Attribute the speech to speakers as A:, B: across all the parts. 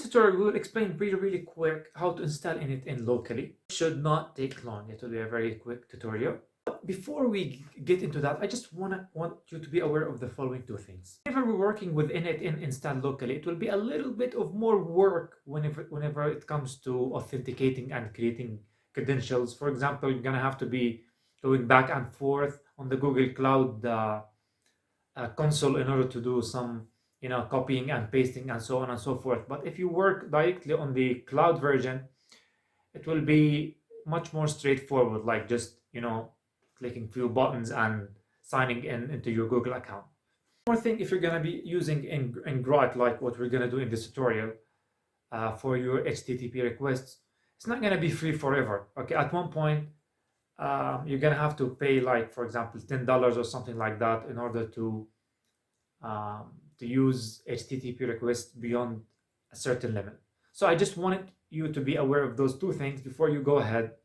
A: tutorial, we will explain really quick how to install n8n locally. It should not take long. It will be a very quick tutorial. But before we get into that, I just want you to be aware of the following two things. Whenever we're working with n8n installed locally, it will be a little bit of more work whenever it comes to authenticating and creating credentials. For example, you're gonna have to be going back and forth on the Google Cloud console in order to do some copying and pasting and so on and so forth. But if you work directly on the cloud version, it will be much more straightforward, like just clicking few buttons and signing into your Google account. One more thing, if you're going to be using ngrok, like what we're going to do in this tutorial, for your HTTP requests, it's not going to be free forever. Okay, at one point you're going to have to pay, like, for example, $10 or something like that in order to use HTTP requests beyond a certain limit. So I just wanted you to be aware of those two things before you go ahead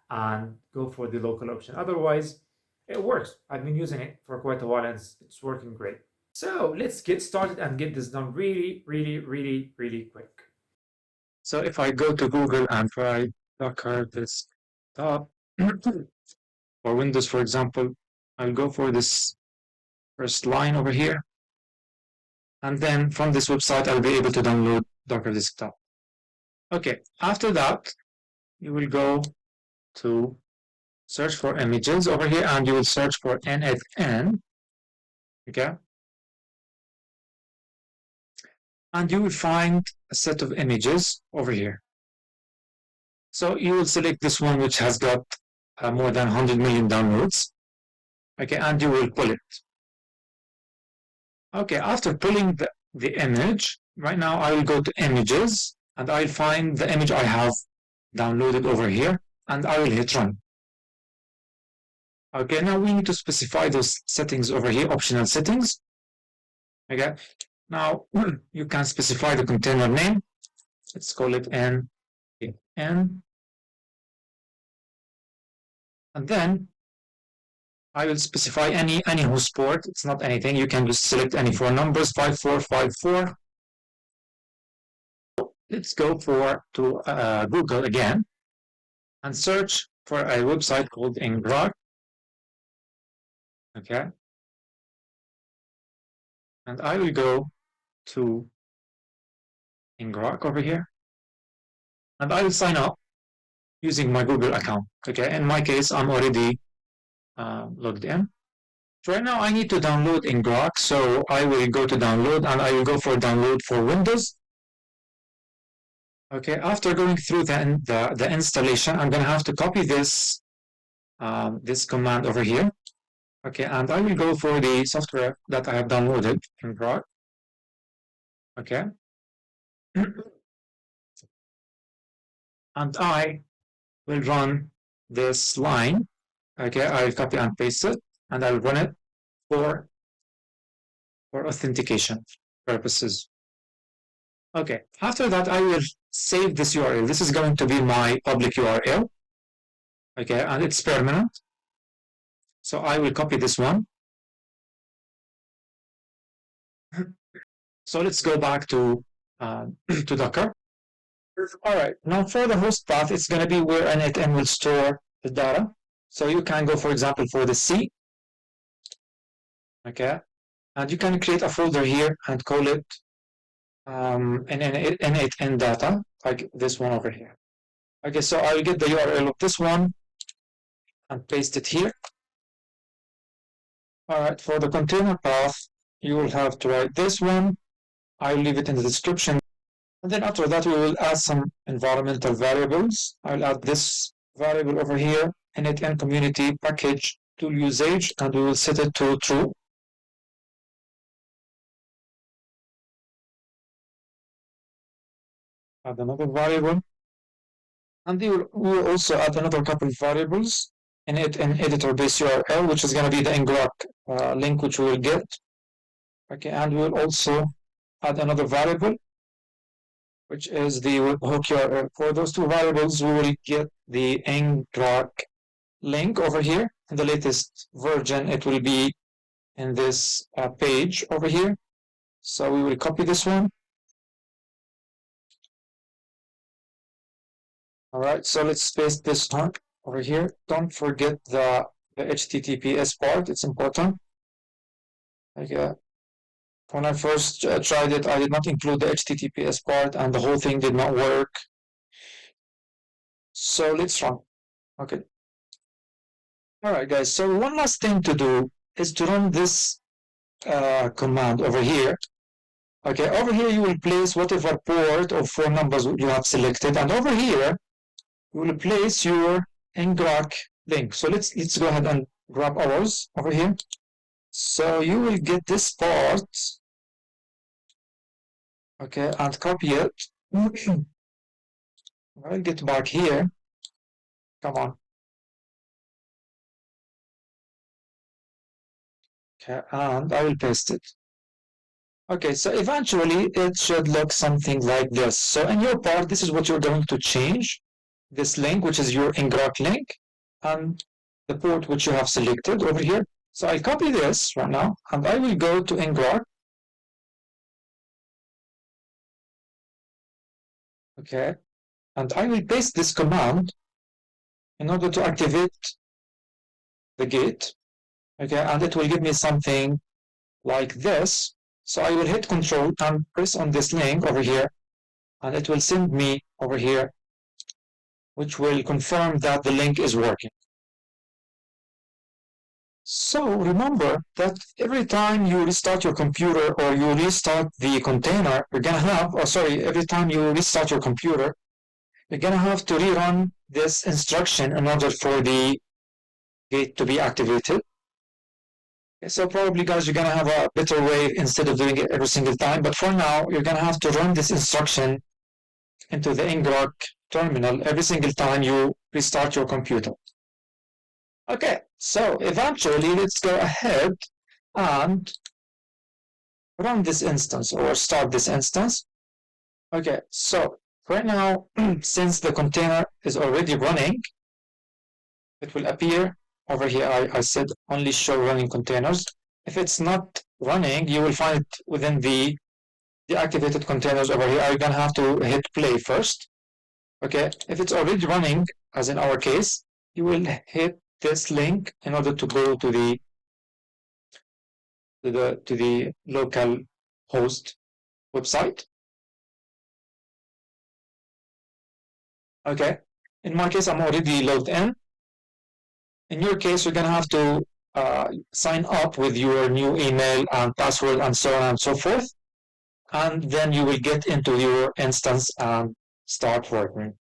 A: and go for the local option. Otherwise, it works. I've been using it for quite a while and it's working great. So let's get started and get this done really quick. So if I go to Google and try Docker desktop for Windows, for example, I'll go for this first line over here. And then from this website, I'll be able to download Docker desktop. Okay, after that, you will go to search for images over here, and you will search for n8n. Okay, and you will find a set of images over here. So you will select this one, which has got more than 100 million downloads. Okay, and you will pull it. Okay, after pulling the image, right now I will go to images and I'll find the image I have downloaded over here and I will hit run. Okay, now we need to specify those settings over here, optional settings. Okay, now you can specify the container name. Let's call it n8n. And then I will specify any host port. It's not anything. You can just select any four numbers, 5454. Let's go to Google again and search for a website called ngrok. Okay. And I will go to ngrok over here. And I will sign up using my Google account. Okay. In my case, I'm already logged in. So right now I need to download ngrok, so I will go to download and I will go for download for Windows. Okay, after going through the installation, I'm going to have to copy this this command over here. Okay, and I will go for the software that I have downloaded, ngrok. Okay, and I will run this line. Okay, I'll copy and paste it, and I'll run it for authentication purposes. Okay, after that, I will save this URL. This is going to be my public URL. Okay, and it's permanent. So I will copy this one. So let's go back to Docker. All right, now for the host path, it's going to be where n8n will store the data. So you can go, for example, for the C. Okay, and you can create a folder here and call it n8n data, like this one over here. Okay, so I will get the URL of this one and paste it here. All right, for the container path, you will have to write this one. I'll leave it in the description. And then after that, we will add some environmental variables. I'll add this variable over here, n8n community package tool usage, and we will set it to true. Add another variable. And we will also add another couple of variables in n8n editor base URL, which is going to be the ngrok link, which we will get. Okay, and we will also add another variable, which is the hook URL. For those two variables, we will get the ngrok link over here. In the latest version, it will be in this page over here. So we will copy this one.
B: All right, so let's paste this one over here. Don't forget the HTTPS part, it's important. Okay. When I first tried it, I did not include the HTTPS part and the whole thing did not work. So let's run. Okay. All right, guys. So one last thing to do is to run this command over here. Okay, over here you will place whatever port or phone numbers you have selected, and over here you will place your ngrok link. So let's go ahead and grab ours over here. So you will get this part, okay, and copy it. I'll get back here. Come on. Okay, and I will paste it. Okay, so eventually it should look something like this. So in your part, this is what you're going to change. This link, which is your ngrok link, and the port which you have selected over here. So I'll copy this right now, and I will go to ngrok. Okay, and I will paste this command in order to activate the gate. Okay, and it will give me something like this. So I will hit Control and press on this link over here, and it will send me over here, which will confirm that the link is working. So remember that every time you restart your computer or you restart the container, you're gonna have, every time you restart your computer, you're gonna have to rerun this instruction in order for the gate to be activated. So probably, guys, you're gonna have a better way instead of doing it every single time. But for now, you're gonna have to run this instruction into the ngrok terminal every single time you restart your computer. Okay, so eventually, let's go ahead and run this instance or start this instance. Okay, so right now, since the container is already running, it will appear over here. I said only show running containers. If it's not running, you will find it within the deactivated containers over here. You're gonna have to hit play first. Okay, if it's already running, as in our case, you will hit this link in order to go to the local host website. Okay, in my case, I'm already logged in. In your case, you're gonna have to sign up with your new email and password and so on and so forth, and then you will get into your instance and start working.